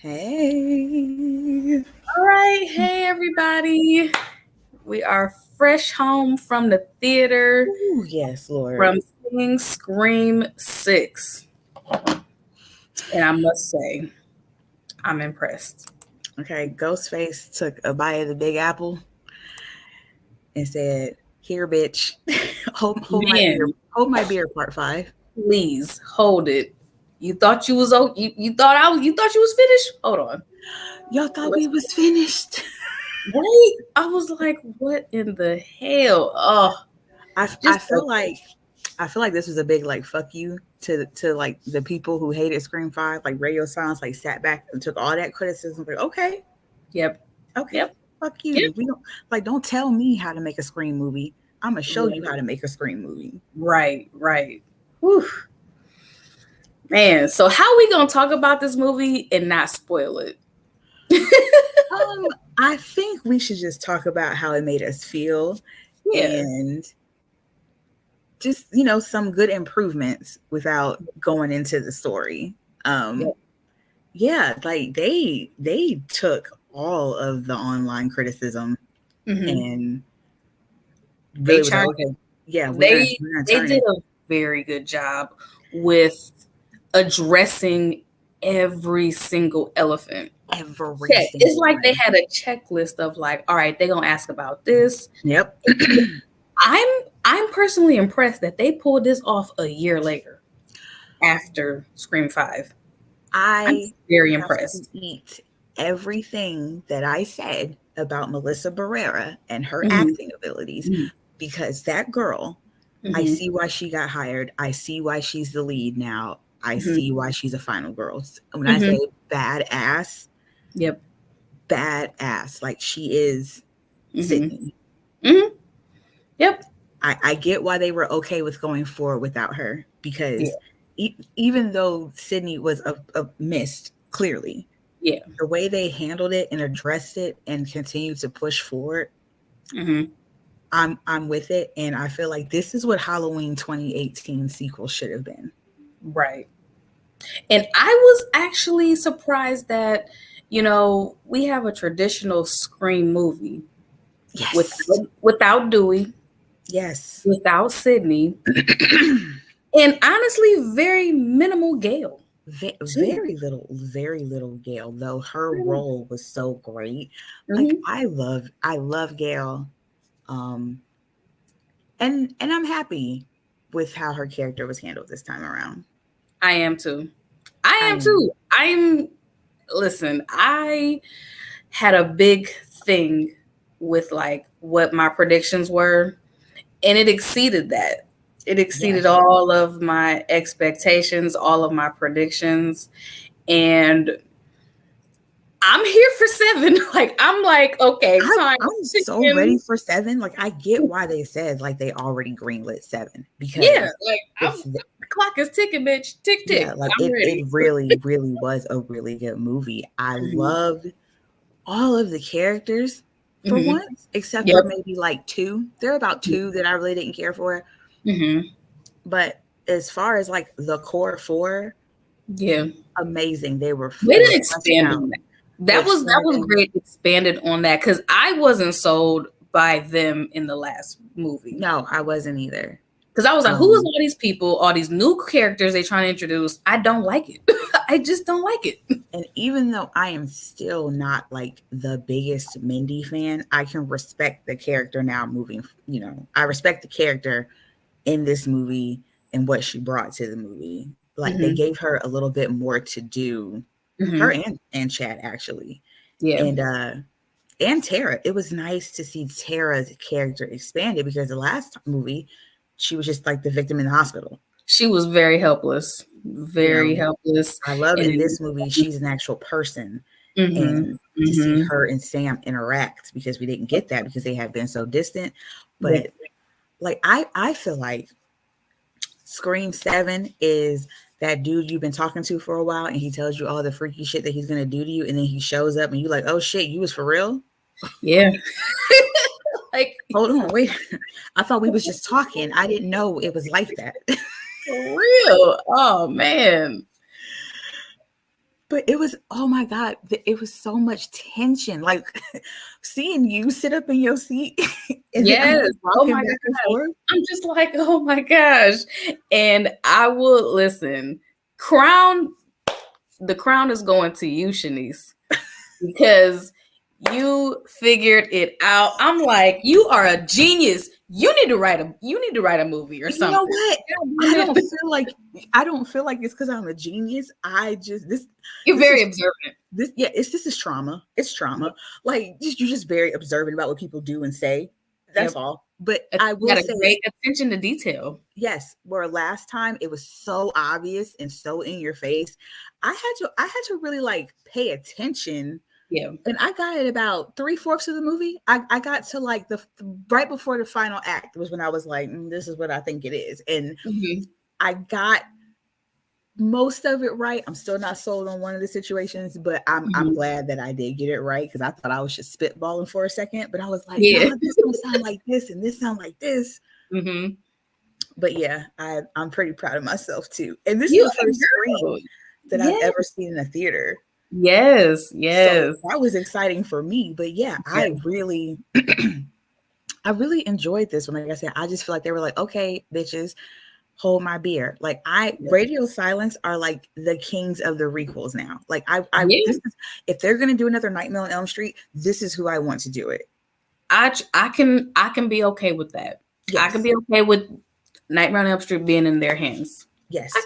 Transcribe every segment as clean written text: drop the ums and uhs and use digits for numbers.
Hey. All right. Hey, everybody. We are fresh home from the theater Ooh, yes, Lord. from seeing Scream 6. And I must say, I'm impressed. Okay, Ghostface took a bite of the Big Apple and said, "Here, bitch, hold my beer, Man, hold my beer." Part five. please hold it. You thought you was you thought you thought you was finished? Hold on. Y'all thought we Let's was finished. wait. I was like, what in the hell? Oh, I just feel like this was a big like fuck you to like the people who hated Scream Five, like Radio Silence, like sat back and took all that criticism. Like, okay, yep. okay, Yep. fuck Yep. you. We don't like. Don't tell me how to make a Scream movie. I'm gonna show you how to make a Scream movie. Right, right. Whew. Man, so how we gonna talk about this movie and not spoil it? I think we should just talk about how it made us feel Yeah. and just, some good improvements without going into the story. Um, Yep. yeah, like they took all of the online criticism Hmm. and They really was like, turned okay, yeah, they we're gonna they turn did it a very good job with addressing every single elephant. every Check. It's single like they one. had a checklist of like, all right, they're gonna ask about this. Yep. I'm I'm personally impressed that they pulled this off a year later after Scream 5. I'm I very have to impressed. eat everything that I said about Melissa Barrera and her Hmm. acting abilities because that girl, I Hmm. see why she got hired. I see why she's the lead now. I Hmm. see why she's a final girl. When I Hmm. say badass, Yep. badass, like she is Hmm. Sydney. Hmm. Yep. I get why they were okay with going forward without her Yeah. because even though Sydney was a missed, clearly, Yeah. the way they handled it and addressed it and continued to push forward, Hmm. I'm with it. And I feel like this is what Halloween 2018 sequel should have been. Right. And I was actually surprised that, we have a traditional Scream movie Yes. without Dewey, Yes. without Sydney, and honestly, very minimal Gale too. Very little Gail, though her role was so great. Like Hmm. I love Gail. Um, and I'm happy with how her character was handled this time around. I am too. I I am am. too. Listen, I had a big thing with like what my predictions were, and it exceeded that. It exceeded Yes. all of my expectations, all of my predictions, and I'm here for 7. Like I'm like, okay, time I'm so ready ticking. for seven. Like I get why they said like they already greenlit seven Yeah, because like it's the clock is ticking, bitch. Tick yeah, tick. like I'm it ready. really was a really good movie. I Hmm. loved all of the characters for Hmm. once, except for Yep. maybe like two. There are about two that I really didn't care for. Hmm. But as far as like the core four, Yeah. amazing. Way They to were fleshed expand out. on that. That was Expanding. great expanded on that because I wasn't sold by them in the last movie. No, I wasn't either. Because I was like, who is Um, all these people, all these new characters they trying to introduce? I don't like it. I just don't like it. and even though I am still not like the biggest Mindy fan, I can respect the character now moving, I respect the character in this movie and what she brought to the movie. Like they Hmm. gave her a little bit more to do, her Hmm. and Chad actually. Yeah. And Tara. It was nice to see Tara's character expanded because the last movie, she was just like the victim in the hospital. She was very helpless. You Very know, helpless. I love in And this movie she's an actual person, hmm. and to see Hmm. her and Sam interact because we didn't get that because they have been so distant. Yeah. But like I feel like Scream 7 is that dude you've been talking to for a while and he tells you all the freaky shit that he's gonna do to you, and then he shows up and you like, oh shit, you was for real? Yeah. Like Hold on, wait. I thought we was just talking. I didn't know it was like that. for real. Oh man. But it was, oh my God, it was so much tension. Like seeing you sit up in your seat and then I'm Yes. just Oh rocking my back and gosh. forth. I'm just like, oh my gosh. And I will listen. Crown, the crown is going to you, Shanice, because you figured it out. I'm like, you are a genius. You need to write a movie or You know something. what? I don't feel like it's because I'm a genius. I just You're this very is observant. this is trauma. It's trauma. Like you're just very observant about what people do and say. That's Yep. all. But You I will got a say, great attention to detail. yes, where last time it was so obvious and so in your face. I had to really like pay attention. Yeah. And I got it about 3/4 of the movie. I got to like the right before the final act was when I was like, this is what I think it is. And Mm-hmm. I got most of it right. I'm still not sold on one of the situations, but I'm Mm-hmm. glad that I did get it right because I thought I was just spitballing for a second. But I was like, Yeah. no, this don't sound like this, and this sound like this. Mm-hmm. But yeah, I'm pretty proud of myself too. And this is You the are first girl. screen that I've Yeah. ever seen in a theater. Yes. So Yes. that was exciting for me. But yeah, Yeah. I really enjoyed this one. Like I said, I just feel like they were like, okay, bitches, hold my beer. Like Radio Silence are like the kings of the requels now. Like Yeah. this is, if they're gonna do another Nightmare on Elm Street, this is who I want to do it. I can be okay with that. I can Yes. be okay with Nightmare on Elm Street being in their hands. I Yes. can.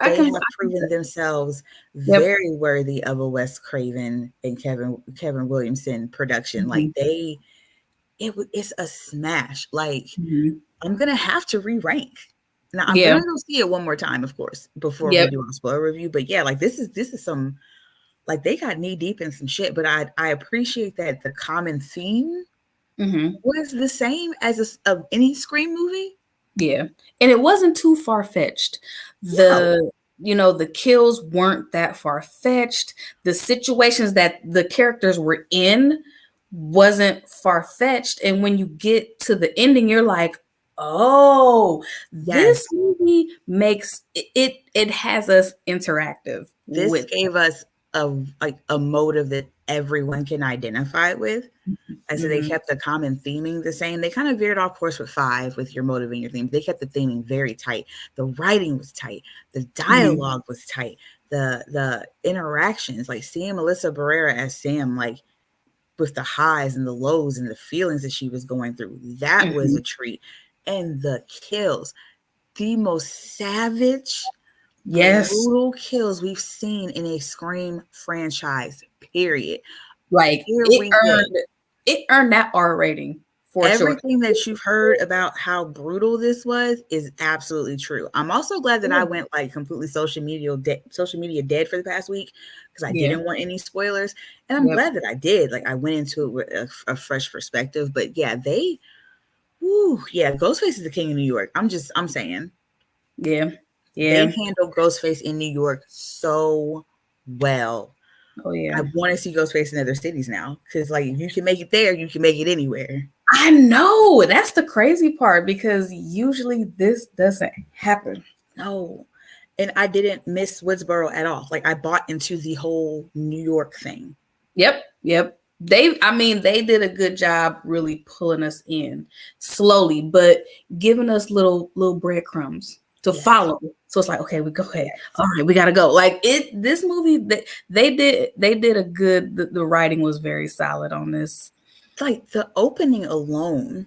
I They can. have proven themselves Yep. very worthy of a Wes Craven and Kevin Williamson production. Like it's a smash. Like Mm-hmm. I'm gonna have to re-rank. Now I'm Yeah. gonna go see it one more time, of course, before we Yep. do a spoiler review. But yeah, like this is some, like they got knee deep in some shit. But I appreciate that the common theme Mm-hmm. was the same as any Scream movie. Yeah. And it wasn't too far fetched. No, The kills weren't that far fetched. The situations that the characters were in wasn't far fetched. And when you get to the ending, you're like, oh, this yes, movie makes it has us interactive this with. gave us a motive that everyone can identify with. And so they Mm-hmm. kept the common theming the same. They kind of veered off course with 5 with your motive and your theme. They kept the theming very tight. The writing was tight. The Mm-hmm. dialogue was tight. The interactions, like seeing Melissa Barrera as Sam, like with the highs and the lows and the feelings that she was going through, that was Mm-hmm. a treat. And the kills, the most savage, Yes. brutal kills we've seen in a Scream franchise, period. Like Period. it earned that R rating for sure. Everything that you've heard about how brutal this was is absolutely true. I'm also glad that I went like completely social media dead for the past week because I Yeah. didn't want any spoilers, and I'm Yep. glad that I did. Like I went into it with a fresh perspective. But yeah, Ghostface is the king of New York. I'm saying Yeah. they Yeah. handled Ghostface in New York so well. Oh yeah. I want to see Ghostface in other cities now because like if you can make it there, you can make it anywhere. I know. That's the crazy part because usually this doesn't happen. No. And I didn't miss Woodsboro at all. Like I bought into the whole New York thing. Yep. Yep. They did a good job really pulling us in slowly, but giving us little breadcrumbs to Yes. follow. So it's like, okay, we go ahead. All right, we gotta go. Like this movie, they did a good. The writing was very solid on this. Like the opening alone.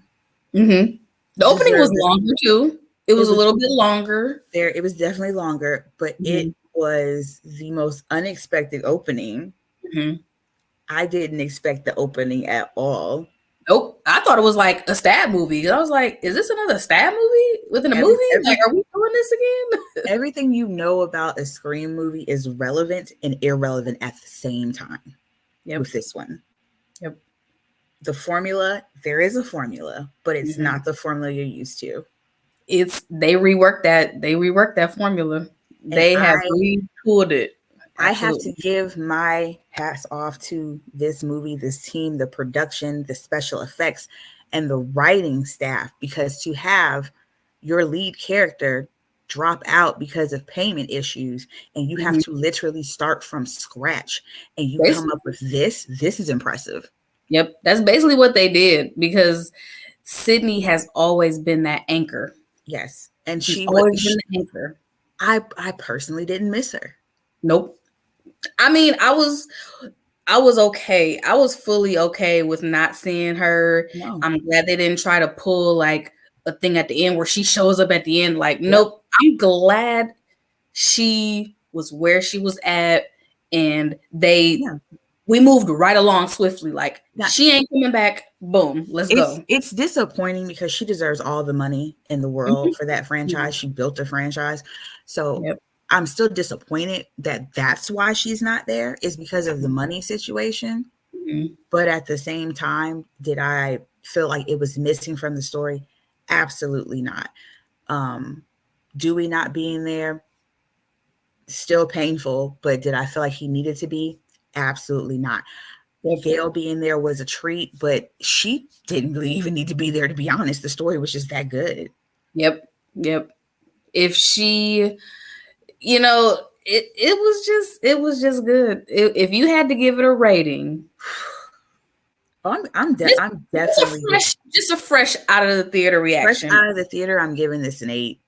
Mm-hmm. The opening was deserved it. longer too. It was a little bit longer. There, it was definitely longer, but it was the most unexpected opening. Mm-hmm. I didn't expect the opening at all. Nope. I thought it was like a stab movie. I was like, is this another stab movie within a movie? Like, are we doing this again? Everything you know about a Scream movie is relevant and irrelevant at the same time. Yep. With this one. Yep. The formula, there is a formula, but it's not the formula you're used to. They reworked that formula. They have retooled it. Absolutely. I have to give my hats off to this movie, this team, the production, the special effects, and the writing staff, because to have your lead character drop out because of payment issues and you have to literally start from scratch and you come up with this is impressive. Yep, that's basically what they did, because Sydney has always been that anchor. Yes, and She's she always was been the anchor. I personally didn't miss her. Nope. I mean, I was okay. I was fully okay with not seeing her. No. I'm glad they didn't try to pull like a thing at the end where she shows up at the end. Like, nope. I'm glad she was where she was at, and we moved right along swiftly. Like, she ain't coming back. Boom, let's go. It's disappointing because she deserves all the money in the world for that franchise. She built a franchise. So I'm still disappointed that that's why she's not there, is because of the money situation. But at the same time, did I feel like it was missing from the story? Absolutely not. Dewey not being there, still painful, but did I feel like he needed to be? Absolutely not. Gail being there was a treat, but she didn't really even need to be there, to be honest. The story was just that good. Yep. If she, you know, it was just good. If you had to give it a rating, I'm definitely just a fresh out of the theater reaction. Fresh out of the theater, I'm giving this an 8.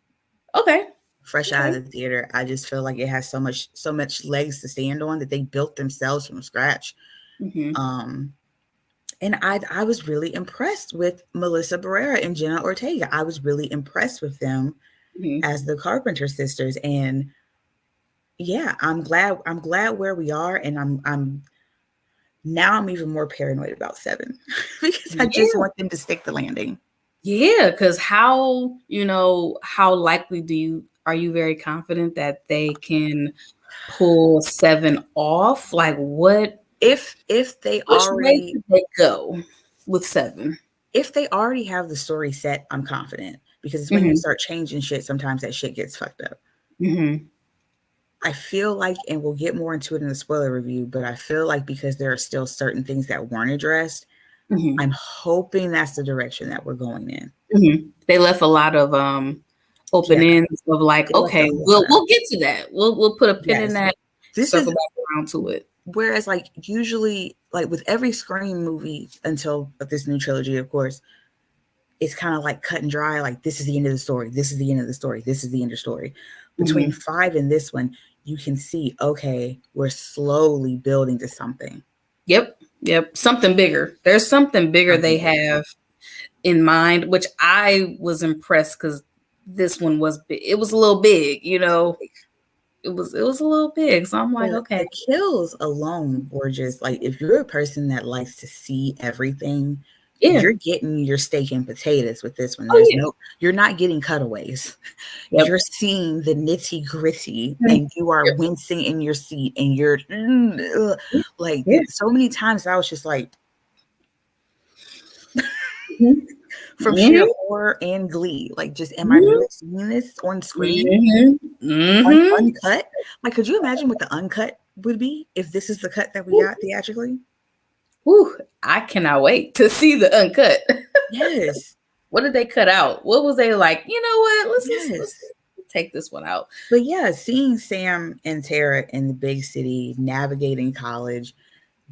Okay. Fresh out of the theater, I just feel like it has so much legs to stand on that they built themselves from scratch. And I was really impressed with Melissa Barrera and Jenna Ortega. I was really impressed with them as the Carpenter sisters. And yeah, I'm glad where we are. And I'm even more paranoid about 7 because I just want them to stick the landing. Yeah, because how likely are you very confident that they can pull 7 off? Like, what if they already did they go with 7? If they already have the story set, I'm confident, because it's when you start changing shit, sometimes that shit gets fucked up. I feel like, and we'll get more into it in the spoiler review, but I feel like because there are still certain things that weren't addressed, I'm hoping that's the direction that we're going in. They left a lot of open ends of like, okay, we'll get to that. We'll put a pin in that. Circle back around to it. Whereas, like, usually, like with every Scream movie until this new trilogy, of course, it's kind of like cut and dry. Like, this is the end of the story. This is the end of the story. This is the end of the story. Between 5 and this one, you can see, okay, we're slowly building to something. Yep. Something bigger. There's something bigger they have in mind, which I was impressed because this one was big. It was a little big, you know. It was a little big. So I'm like, okay. The kills alone were just like, if you're a person that likes to see everything, you're getting your steak and potatoes with this one. You're not getting cutaways. You're seeing the nitty gritty, and you are wincing in your seat, and you're like, so many times I was just like, from sheer horror and glee, like, just am I really seeing this on screen uncut? Like, could you imagine what the uncut would be if this is the cut that we got theatrically? Ooh, I cannot wait to see the uncut. Yes. What did they cut out? What was they like? You know what? Let's take this one out. But yeah, seeing Sam and Tara in the big city, navigating college,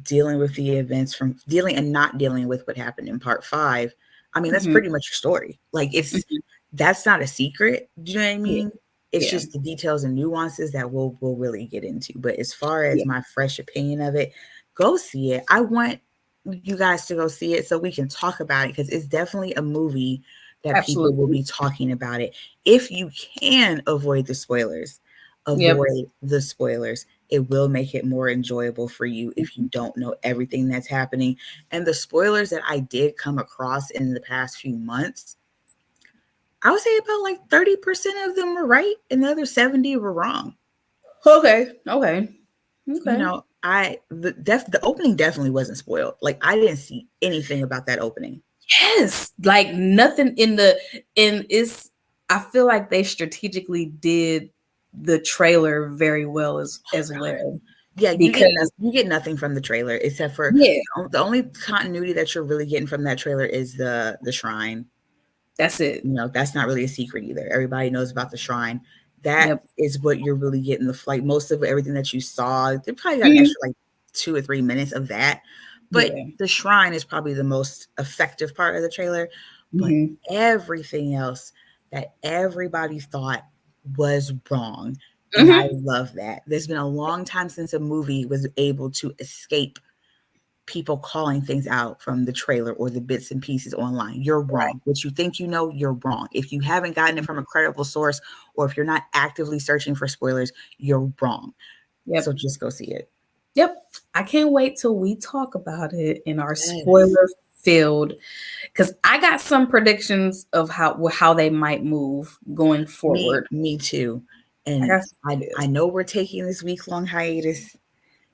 dealing with the events from dealing and not dealing with what happened in part 5. I mean, that's pretty much your story. Like, it's that's not a secret. Do you know what I mean? It's just the details and nuances that we'll really get into. But as far as my fresh opinion of it, go see it. I want you guys to go see it so we can talk about it, because it's definitely a movie that people will be talking about it. If you can avoid the spoilers, it will make it more enjoyable for you if you don't know everything that's happening. And the spoilers that I did come across in the past few months, I would say about like 30% of them were right and the other 70 were wrong. Okay. You know, the opening definitely wasn't spoiled. Like, I didn't see anything about that opening. Yes, like nothing I feel like they strategically did the trailer very well as well. Yeah, you get nothing from the trailer except for the only continuity that you're really getting from that trailer is the shrine. That's it. You know, that's not really a secret either. Everybody knows about the shrine. That is what you're really getting. The like most of everything that you saw, they probably got an extra like 2 or 3 minutes of that. But the shrine is probably the most effective part of the trailer. But everything else that everybody thought was wrong. And I love that. There's been a long time since a movie was able to escape people calling things out from the trailer or the bits and pieces online. You're wrong. Right. What you think you know, you're wrong. If you haven't gotten it from a credible source, or if you're not actively searching for spoilers, you're wrong. Yep. So just go see it. Yep. I can't wait till we talk about it in our spoiler filled, because I got some predictions of how they might move going forward. Me too. And I know we're taking this week-long hiatus.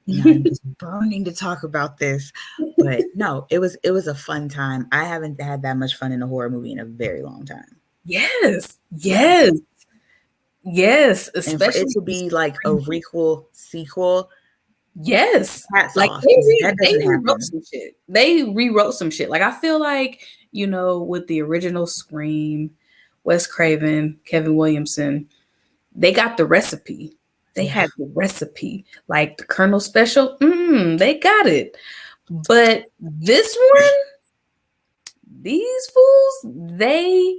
And I'm just burning to talk about this, but no, it was a fun time. I haven't had that much fun in a horror movie in a very long time. Yes. Especially and for it to be like a requel sequel. Yes, like they rewrote some shit. They rewrote some shit. Like I feel like, you know, with the original Scream, Wes Craven, Kevin Williamson, they got the recipe. They had the recipe, like the Colonel Special. They got it. But this one, these fools, they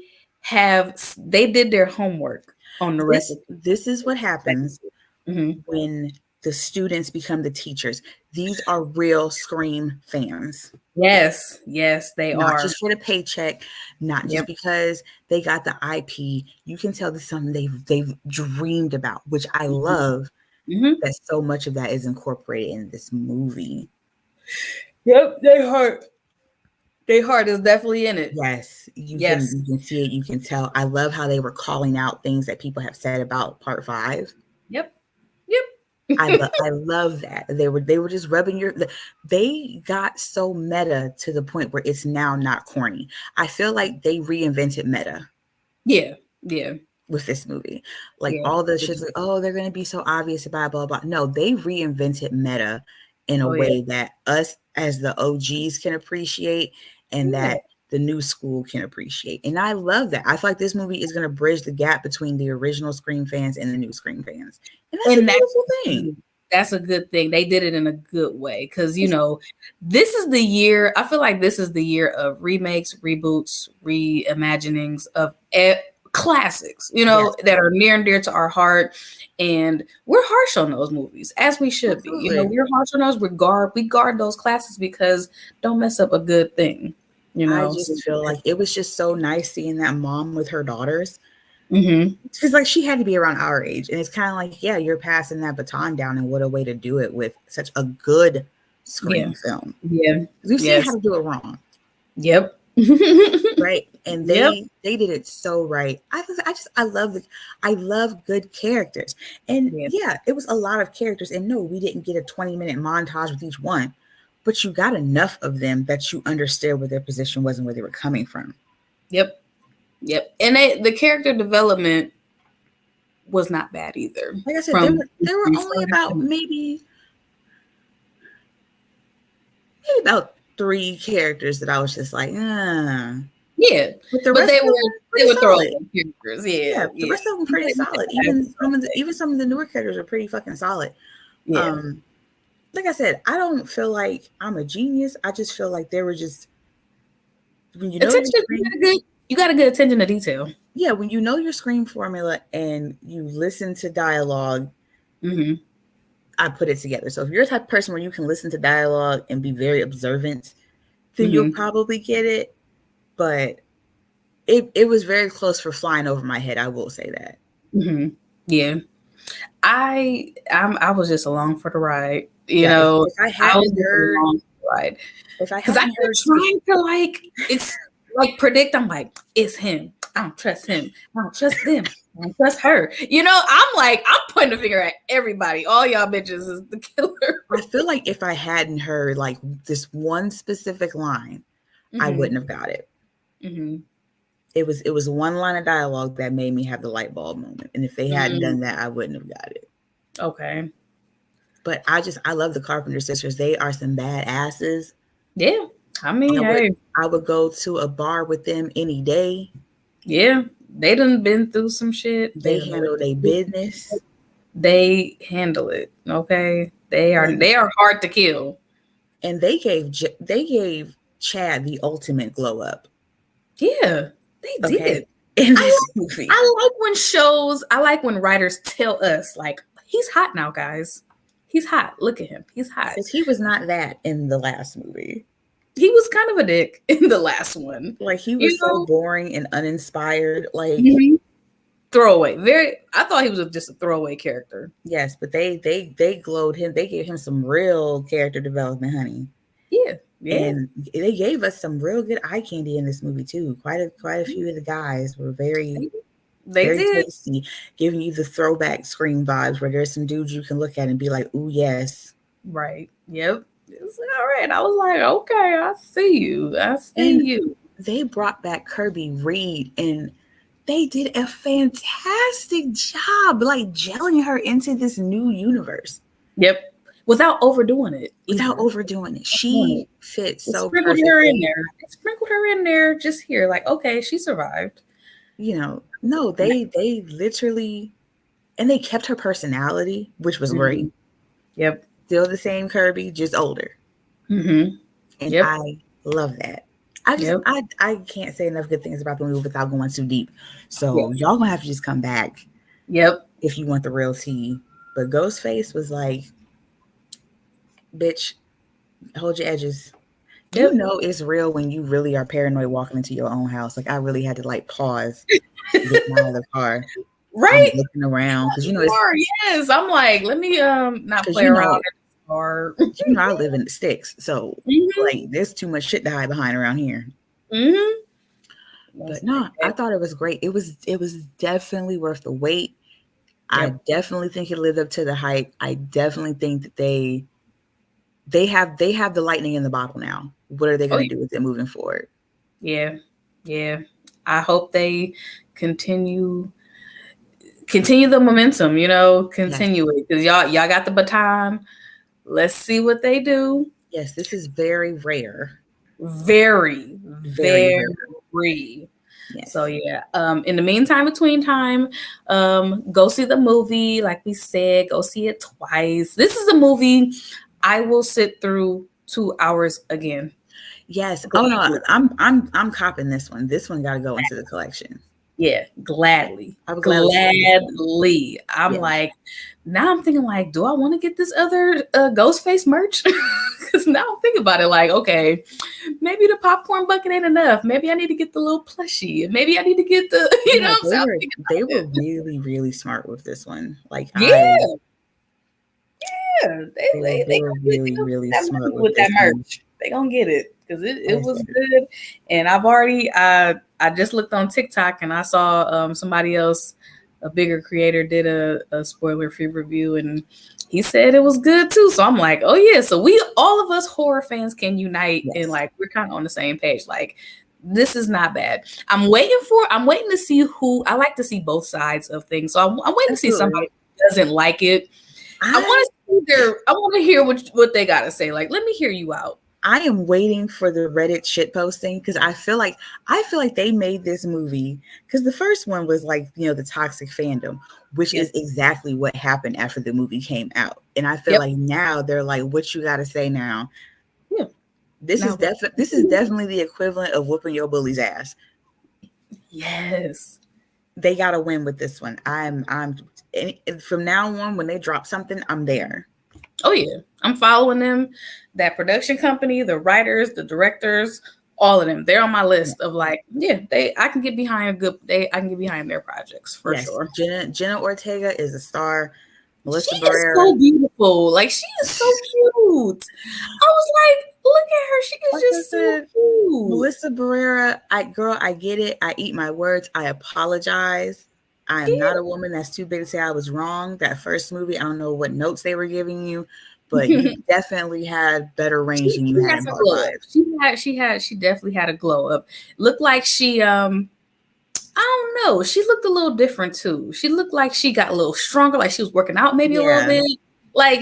did their homework on the recipe. This is what happens when the students become the teachers. These are real Scream fans. Yes, they are. Not just for the paycheck, not just because they got the IP. You can tell this is something they've dreamed about, which I love. That so much of that is incorporated in this movie. Yep, their heart is definitely in it. Yes, you can see it. You can tell. I love how they were calling out things that people have said about Part 5. Yep. I love that they were just rubbing they got so meta to the point where it's now not corny. I feel like they reinvented meta. Yeah. With this movie, like all the shit's like, oh, they're gonna be so obvious about blah blah. No, they reinvented meta in a way that us as the OGs can appreciate, and that the new school can appreciate. And I love that. I feel like this movie is going to bridge the gap between the original Scream fans and the new Scream fans. And that's a beautiful thing. That's a good thing. They did it in a good way. Because, you know, this is the year, I feel like this is the year of remakes, reboots, reimaginings of classics, you know, that are near and dear to our heart. And we're harsh on those movies, as we should be. You know, we're harsh on those. We guard those classics because don't mess up a good thing. You know, I just feel like it was just so nice seeing that mom with her daughters. Because like she had to be around our age, and it's kind of like, yeah, you're passing that baton down, and what a way to do it with such a good Scream film. We've seen how to do it wrong. Right, and they did it so right. I love good characters, and it was a lot of characters, and no, we didn't get a 20-minute montage with each one. But you got enough of them that you understood where their position was and where they were coming from. Yep. And the character development was not bad either. Like I said, there were only about maybe about 3 characters that I was just like, Yeah, but they were throwing characters. Yeah, the rest of them pretty solid. Even some of the newer characters are pretty fucking solid. Like I said, I don't feel like I'm a genius. I just feel like they were just, when you know you got a good attention to detail. Yeah, when you know your Scream formula and you listen to dialogue, I put it together. So if you're a type of person where you can listen to dialogue and be very observant, then you'll probably get it. But it was very close for flying over my head. I will say that. Yeah, I was just along for the ride. You know, if I hadn't heard, right? Because I was trying to predict. I'm like, it's him. I don't trust him. I don't trust them. I don't trust her. You know, I'm pointing the finger at everybody. All y'all bitches is the killer. I feel like if I hadn't heard like this one specific line, I wouldn't have got it. It was one line of dialogue that made me have the light bulb moment, and if they hadn't done that, I wouldn't have got it. Okay. But I love the Carpenter sisters. They are some badasses. Yeah. I mean, I would go to a bar with them any day. Yeah. They done been through some shit. They handle their business. They handle it. Okay. They are hard to kill. And they gave Chad the ultimate glow up. Yeah, they did. In this movie. I like when writers tell us, like, he's hot now, guys. He's hot. Look at him. He's hot. Because he was not that in the last movie. He was kind of a dick in the last one. Like, he was so boring and uninspired. Like, throwaway. I thought he was just a throwaway character. Yes, but they glowed him. They gave him some real character development, honey. Yeah. And they gave us some real good eye candy in this movie too. Quite a few of the guys were very tasty, giving you the throwback Scream vibes, where there's some dudes you can look at and be like, "Ooh, yes." Right. Yep. It's all right. I was like, okay, I see you. They brought back Kirby Reed, and they did a fantastic job, like gelling her into this new universe. Yep. Without overdoing it. She fits so perfectly. Sprinkled her in there just here. Like, okay, she survived. No, they literally, and they kept her personality, which was great. Yep. Still the same Kirby, just older. Mm-hmm. And I love that. I can't say enough good things about the movie without going too deep. So y'all gonna have to just come back. Yep. If you want the real tea. But Ghostface was like, bitch, hold your edges. You know it's real when you really are paranoid walking into your own house. Like, I really had to like pause to get out of the car. Right. I'm looking around because yes. I'm like, let me not play around in the car. I live in the sticks, so like there's too much shit to hide behind around here. But no, I thought it was great. It was definitely worth the wait. I definitely think it lived up to the hype. I definitely think that they have the lightning in the bottle now. What are they going to do with it moving forward? Yeah. I hope they continue the momentum. Continue it, because y'all got the baton. Let's see what they do. Yes, this is very rare. Very, very rare. Yes. So in the meantime, between time, go see the movie. Like we said, go see it twice. This is a movie I will sit through 2 hours again. Yes. Oh no, I'm copping this one. This one got to go into the collection. Yeah, gladly. I'm like, now I'm thinking like, do I want to get this other Ghostface merch? Because now I'm thinking about it like, okay, maybe the popcorn bucket ain't enough. Maybe I need to get the little plushie. Maybe I need to get the, they were really, really smart with this one. Like, they were really, really smart with that merch. They gonna get it because it was good. And I've already I just looked on TikTok and I saw somebody else, a bigger creator, did a spoiler-free review, and he said it was good too. So I'm like, oh yeah. So all of us horror fans can unite and like we're kind of on the same page. Like, this is not bad. I'm waiting to see who. I like to see both sides of things. So I'm waiting to see somebody who doesn't like it. I want to hear what they got to say. Like, let me hear you out. I am waiting for the Reddit shit posting because I feel like they made this movie because the first one was like, the toxic fandom, which is exactly what happened after the movie came out. And I feel like now they're like, what you got to say now? Yeah. This is definitely the equivalent of whooping your bully's ass. Yes. They got to win with this one. I'm from now on, when they drop something, I'm there. Oh yeah, I'm following them. That production company, the writers, the directors, all of them. They're on my list of like, I can get behind I can get behind their projects for sure. Jenna Ortega is a star. Melissa She Barrera is so beautiful. Like, she is so cute. I was like, look at her. She is just so cute. Melissa Barrera, I get it. I eat my words. I apologize. I am not a woman that's too big to say I was wrong. That first movie, I don't know what notes they were giving you, but you definitely had better range than you had in Part 5. She definitely had a glow up. Looked like she I don't know. She looked a little different too. She looked like she got a little stronger, like she was working out maybe a little bit. Like,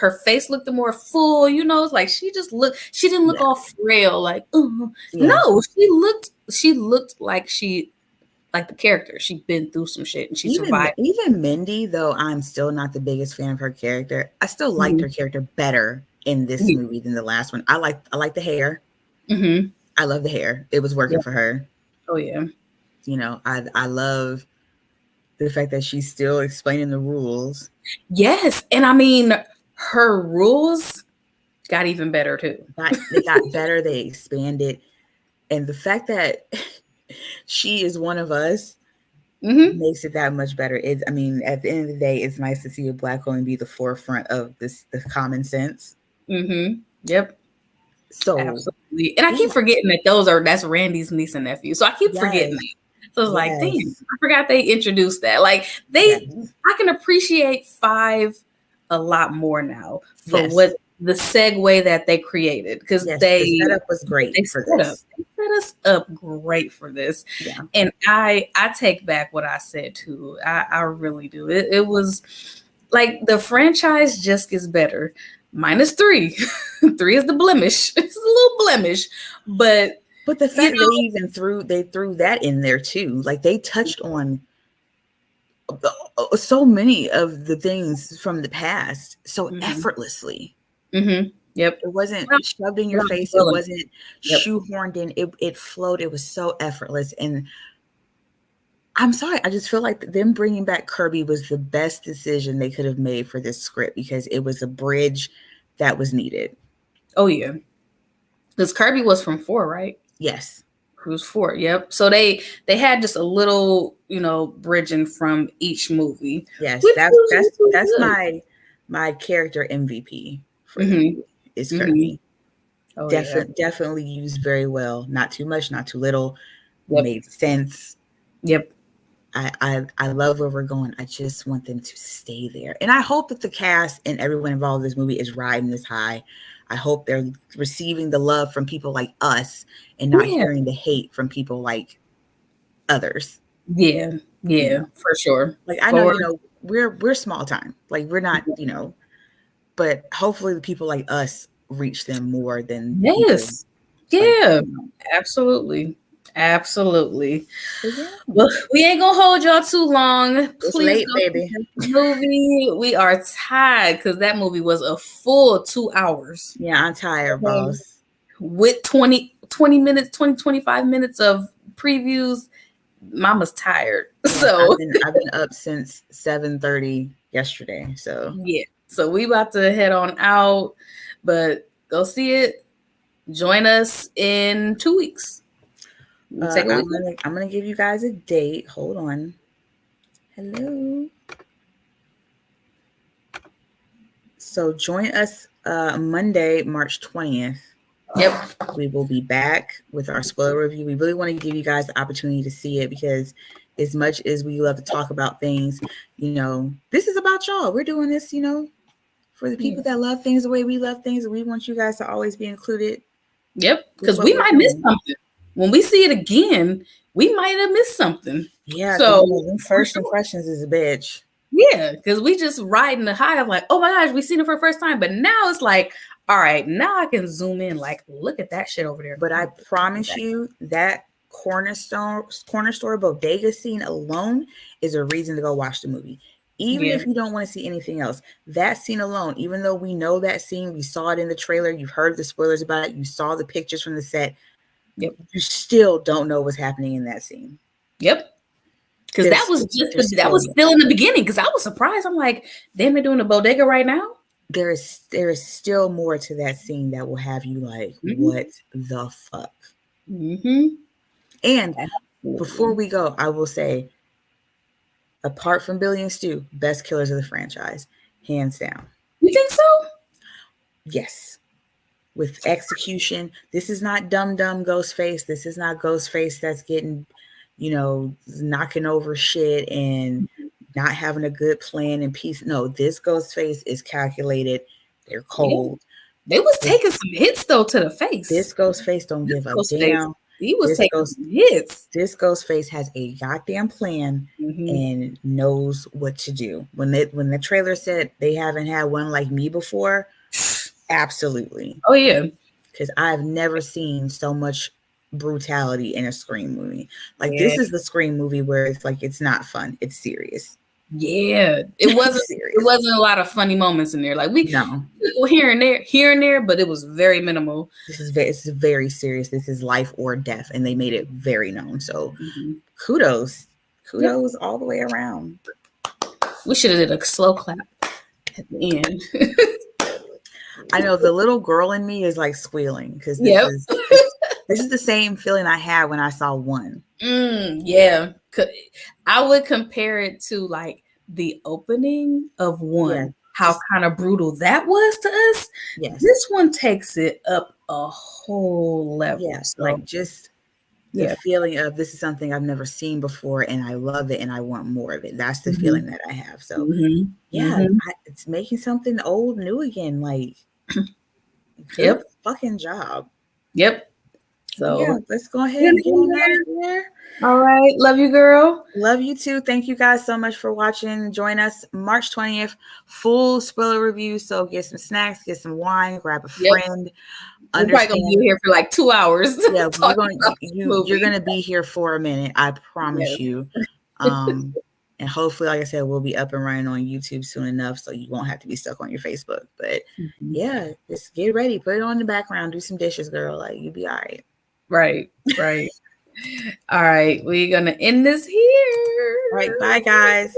her face looked more full, it's like she didn't look all frail, like, no, she looked like she like the character. She's been through some shit and she Even survived. even Mindy, though I'm still not the biggest fan of her character, I still liked her character better in this movie than the last one. I like the hair. Mm-hmm. I love the hair. It was working for her. Oh yeah. You know, I love the fact that she's still explaining the rules. Yes, and I mean her rules got even better too. They got better. They expanded, and the fact that she is one of us makes it that much better. I mean, at the end of the day, it's nice to see a Black woman be the forefront of the common sense. Mm-hmm. Yep. So absolutely, and I keep forgetting that that's Randy's niece and nephew. So I keep forgetting that. So it's like, damn, I forgot they introduced that. Like I can appreciate 5 a lot more now for what the segue that they created, because the setup was great for this. They set us up great for this. Yeah. And I take back what I said too. I really do. It was like the franchise just gets better. -3. 3 is the blemish. It's a little blemish, but the fact they threw that in there too. Like they touched on so many of the things from the past so effortlessly. Mm-hmm. Yep. It wasn't shoved in your face. It wasn't shoehorned in. It flowed. It was so effortless. And I'm sorry, I just feel like them bringing back Kirby was the best decision they could have made for this script, because it was a bridge that was needed. Oh yeah, because Kirby was from 4, right? Yes, he was 4. Yep. So they had just a little, bridging from each movie. Yes, that's my character MVP for the movie is Kirby. Oh, definitely used very well. Not too much, not too little. Made sense. Yep. I love where we're going. I just want them to stay there. And I hope that the cast and everyone involved in this movie is riding this high. I hope they're receiving the love from people like us and not hearing the hate from people like others. Yeah, for sure. Like I know, we're small time. Like we're not, but hopefully the people like us reach them more than yes. Yeah, absolutely. Absolutely. Well, we ain't gonna hold y'all too long. It's late, baby. Movie. We are tired because that movie was a full 2 hours. Yeah, I'm tired, boss. With 20 minutes, 25 minutes of previews. Mama's tired. So I've been up since 7:30 yesterday. So yeah. So we about to head on out, but go see it. Join us in 2 weeks. I'm gonna give you guys a date. Hold on. Hello. So join us Monday, March 20th. Yep. We will be back with our spoiler review. We really want to give you guys the opportunity to see it, because as much as we love to talk about things, this is about y'all. We're doing this, for the people that love things the way we love things, and we want you guys to always be included. Yep, because we might miss something. When we see it again, we might have missed something. Yeah, so first impressions is a bitch. Yeah, because we just riding the high of like, oh my gosh, we seen it for the first time. But now it's like, all right, now I can zoom in, like, look at that shit over there. But I promise you that corner store bodega scene alone is a reason to go watch the movie. Even if you don't want to see anything else, that scene alone, even though we know that scene, we saw it in the trailer, you've heard the spoilers about it, you saw the pictures from the set. Yep. You still don't know what's happening in that scene. Yep. Because that was still in the beginning. Because I was surprised. I'm like, damn, they're doing the bodega right now. There is still more to that scene that will have you like, what the fuck? Mm-hmm. And before we go, I will say, apart from Billy and Stu, best killers of the franchise, hands down. You think so? Yes. With execution, this is not dumb Ghostface. This is not Ghostface that's getting, knocking over shit and not having a good plan and peace. No, this Ghostface is calculated. They're cold. Yeah. They was taking some hits though to the face. This Ghostface don't give a damn. He was taking hits. This Ghostface has a goddamn plan and knows what to do. When the trailer said they haven't had one like me before. Absolutely. Oh yeah. Because I've never seen so much brutality in a Scream movie. Like Yeah. this is the Scream movie where it's like it's not fun, it's serious. Yeah, it wasn't. Serious. It wasn't a lot of funny moments in there. Like we here and there, but it was very minimal. It's very serious. This is life or death, and they made it very known. So kudos all the way around. We should have did a slow clap at the end. I know the little girl in me is like squealing because this is the same feeling I had when I saw 1. Yeah, I would compare it to like the opening of 1. Yeah. How kind of brutal that was to us. Yes, this one takes it up a whole level. Yes, so, like just the feeling of this is something I've never seen before, and I love it, and I want more of it. That's the feeling that I have. So it's making something old new again. Like, good fucking job. Yep. So yeah, let's go ahead and get on out of here. All right. Love you, girl. Love you too. Thank you guys so much for watching. Join us March 20th, full spoiler review. So get some snacks, get some wine, grab a friend. We're probably gonna be here for like 2 hours. Yeah, you're gonna be here for a minute. I promise you. And hopefully, like I said, we'll be up and running on YouTube soon enough, so you won't have to be stuck on your Facebook. But yeah, just get ready, put it on in the background, do some dishes, girl. Like you'll be all right. Right. All right. We're going to end this here. All right. Bye, guys.